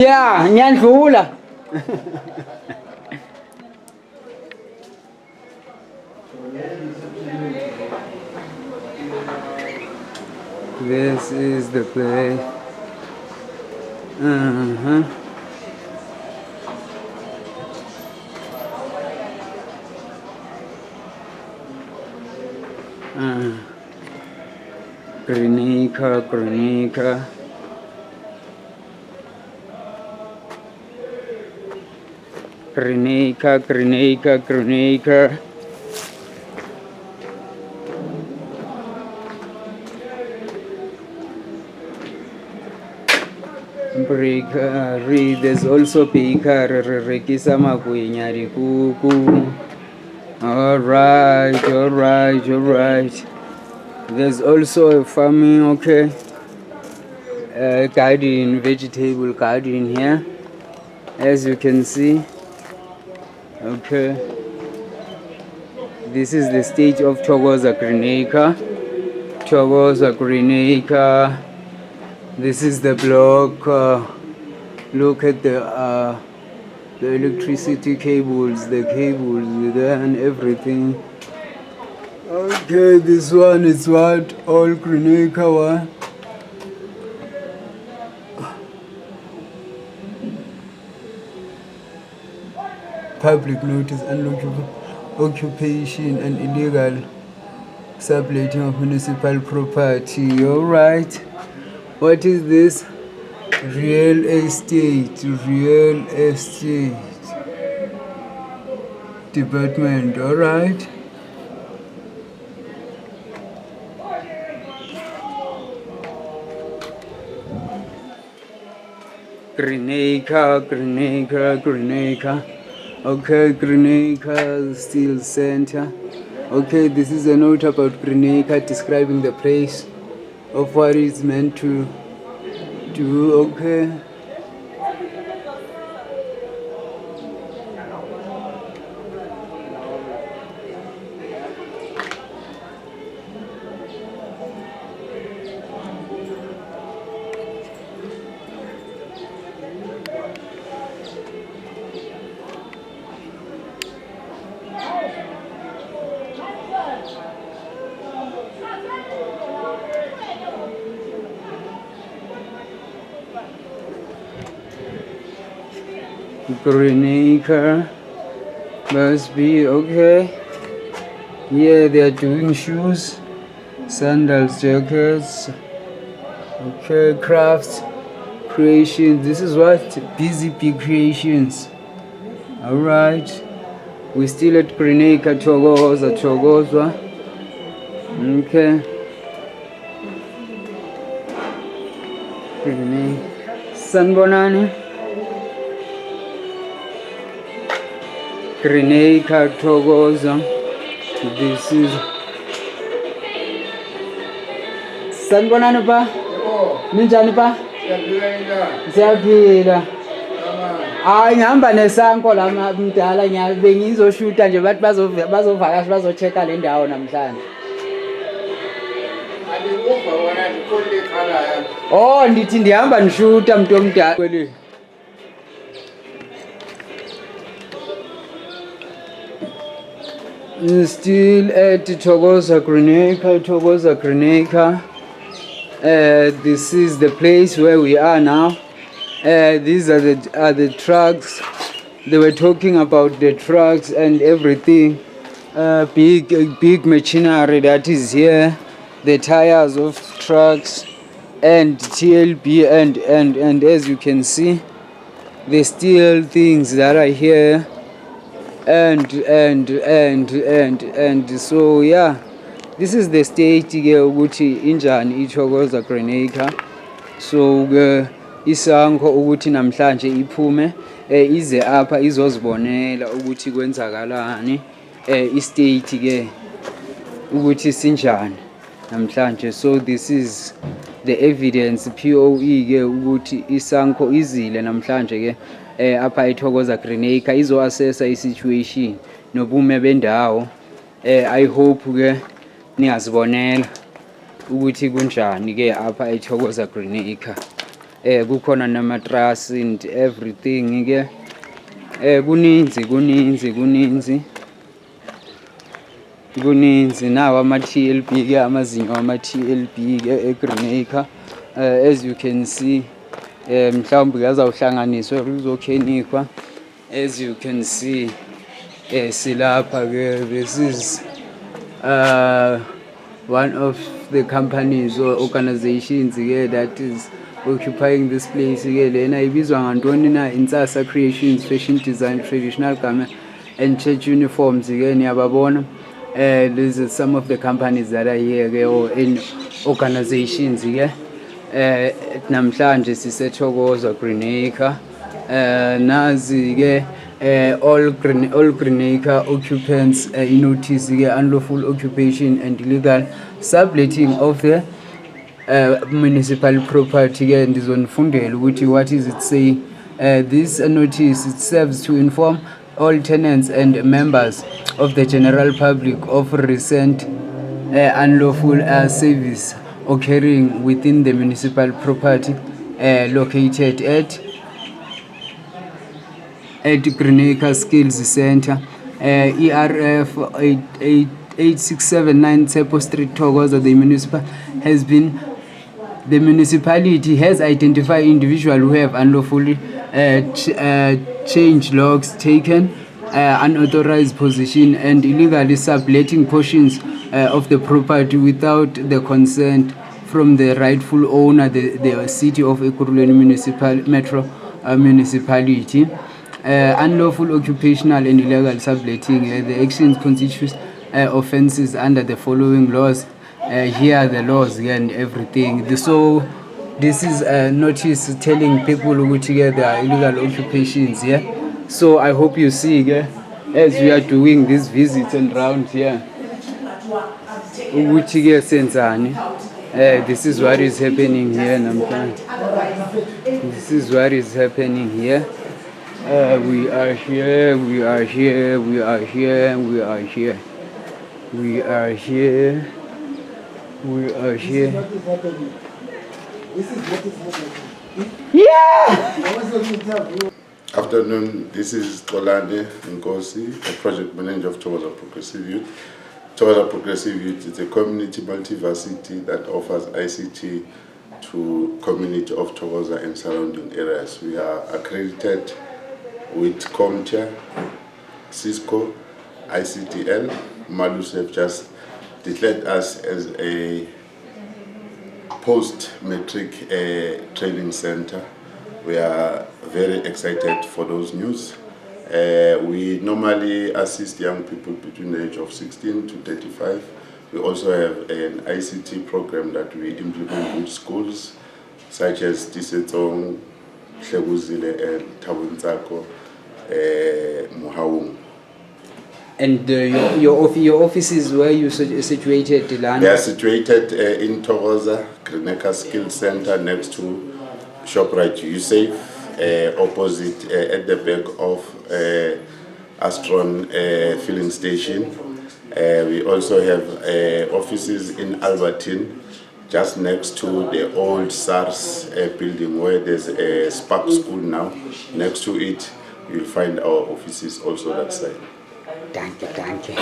Yeah, ngiyandlula. This is the place. Grenica. Bakery, there's also bakery, rekisa magwinya dikuku. Alright. There's also a farming, okay. Garden, vegetable garden here, as you can see. Okay. This is the stage of Thokoza Grenica. This is the block. Look at the electricity cables, the cables there and everything. Okay, this one is what all Grenica one. Public notice unlawful occupation and illegal subletting of municipal property. Alright. What is this? Real estate department. Alright. Grenica. Okay, Grenica Steel Center. Okay, this is a note about Grenica describing the place of what it's meant to do. Okay. Grenica must be okay. Yeah, they are doing shoes, sandals, jackets. Okay, crafts, creations. This is what Busy Bee Creations. Alright, we still at Grenica, Thokoza. Okay. Sanbonani. Grenica, Thokoza. This is Sanbonani pa? Ninjani pa? Siyaphila. Hayi ngihamba nesanko la mdala bengizoshuta nje bathi bazovakasha bazochecka le ndawo namhlanje. Oh, ndithi ndihamba nishuta mntu omdala kweli. Still at Thokoza Grenica. This is the place where we are now. These are the trucks. They were talking about the trucks and everything. Big machinery that is here. The tires of trucks and TLB and as you can see, the steel things that are here. And so yeah, this is the state ke ukuthi injani iThokoza Grenica. So isanko ukuthi namhlanje iphume ize apha izozibonela ukuthi kwenzakalani istate ke ukuthi sinjani namhlanje. So this is the evidence POE ke ukuthi isanko izile namhlanje ke apha eThokoza Grenica izo assessa i-situation nobume bendawo. I hope ke niyazibonela ukuthi kunjani ke apha eThokoza Grenica. kukhona namatrust and everything ke kuninzi nawo ama-TLB ke amazinyo ama-TLB ke eGreenacre. As you can see mhlawumbe kazawuhlanganiswa kuzokhenikwa. As you can see silapha ke, this is one of the companies or organizations ke that is occupying this place ke. Lena ibizwa ngantoni na? Intsasa Creations, Fashion Design, Traditional Garment and Church Uniforms ke, niyababona. These are some of the companies that are here ke, or in organizations ke. Namhlanje siseThokoza Greenacre. Nazi ke all Greenacre occupants notice ke unlawful occupation and illegal subletting of the municipal property ke. Ndizonifundela ukuthi what is it saying. This notice, it serves to inform all tenants and members of the general public of recent unlawful service occurring within the municipal property located at Greenacre Skills Center, ERF 8679 Tsepo Street, Thokoza. The municipality has identified individuals who have unlawfully changed locks, taken unauthorized position, and illegally subletting portions of the property without the consent from the rightful owner, the city of Ekurhuleni municipality. Unlawful occupational and illegal subletting. The actions constitute offenses under the following laws. Here are the laws and everything. So this is a notice telling people which there are illegal occupations here. So I hope you see as we are doing this visit and round here. This is what is happening here. This is what is happening here. We are here. We are here. We are here. We are here. We are here. We are here. This is what is happening. Yeah! Afternoon, this is Tolani Nkosi, a project manager of Thokoza Progressive Youth. Thokoza Progressive Youth is a community multiversity that offers ICT to community of Thokoza and surrounding areas. We are accredited with CompTIA, Cisco, ICTL. Malus have just declared us as a post-matric training center. We are very excited for those news. We normally assist young people between the age of 16 to 35. We also have an ICT program that we implement in schools, such as Tisetong, Hlebuzile, and Tabunzako, Muhawung. And your offices, where you situated, Dilana? They are situated in Thokoza, Greenacre Skills Center, next to ShopRite USAFE, opposite at the back of Astron filling station. We also have offices in Albertine, just next to the old SARS building where there's a Spark School now. Next to it, you'll find our offices also that side. Thank you, thank you.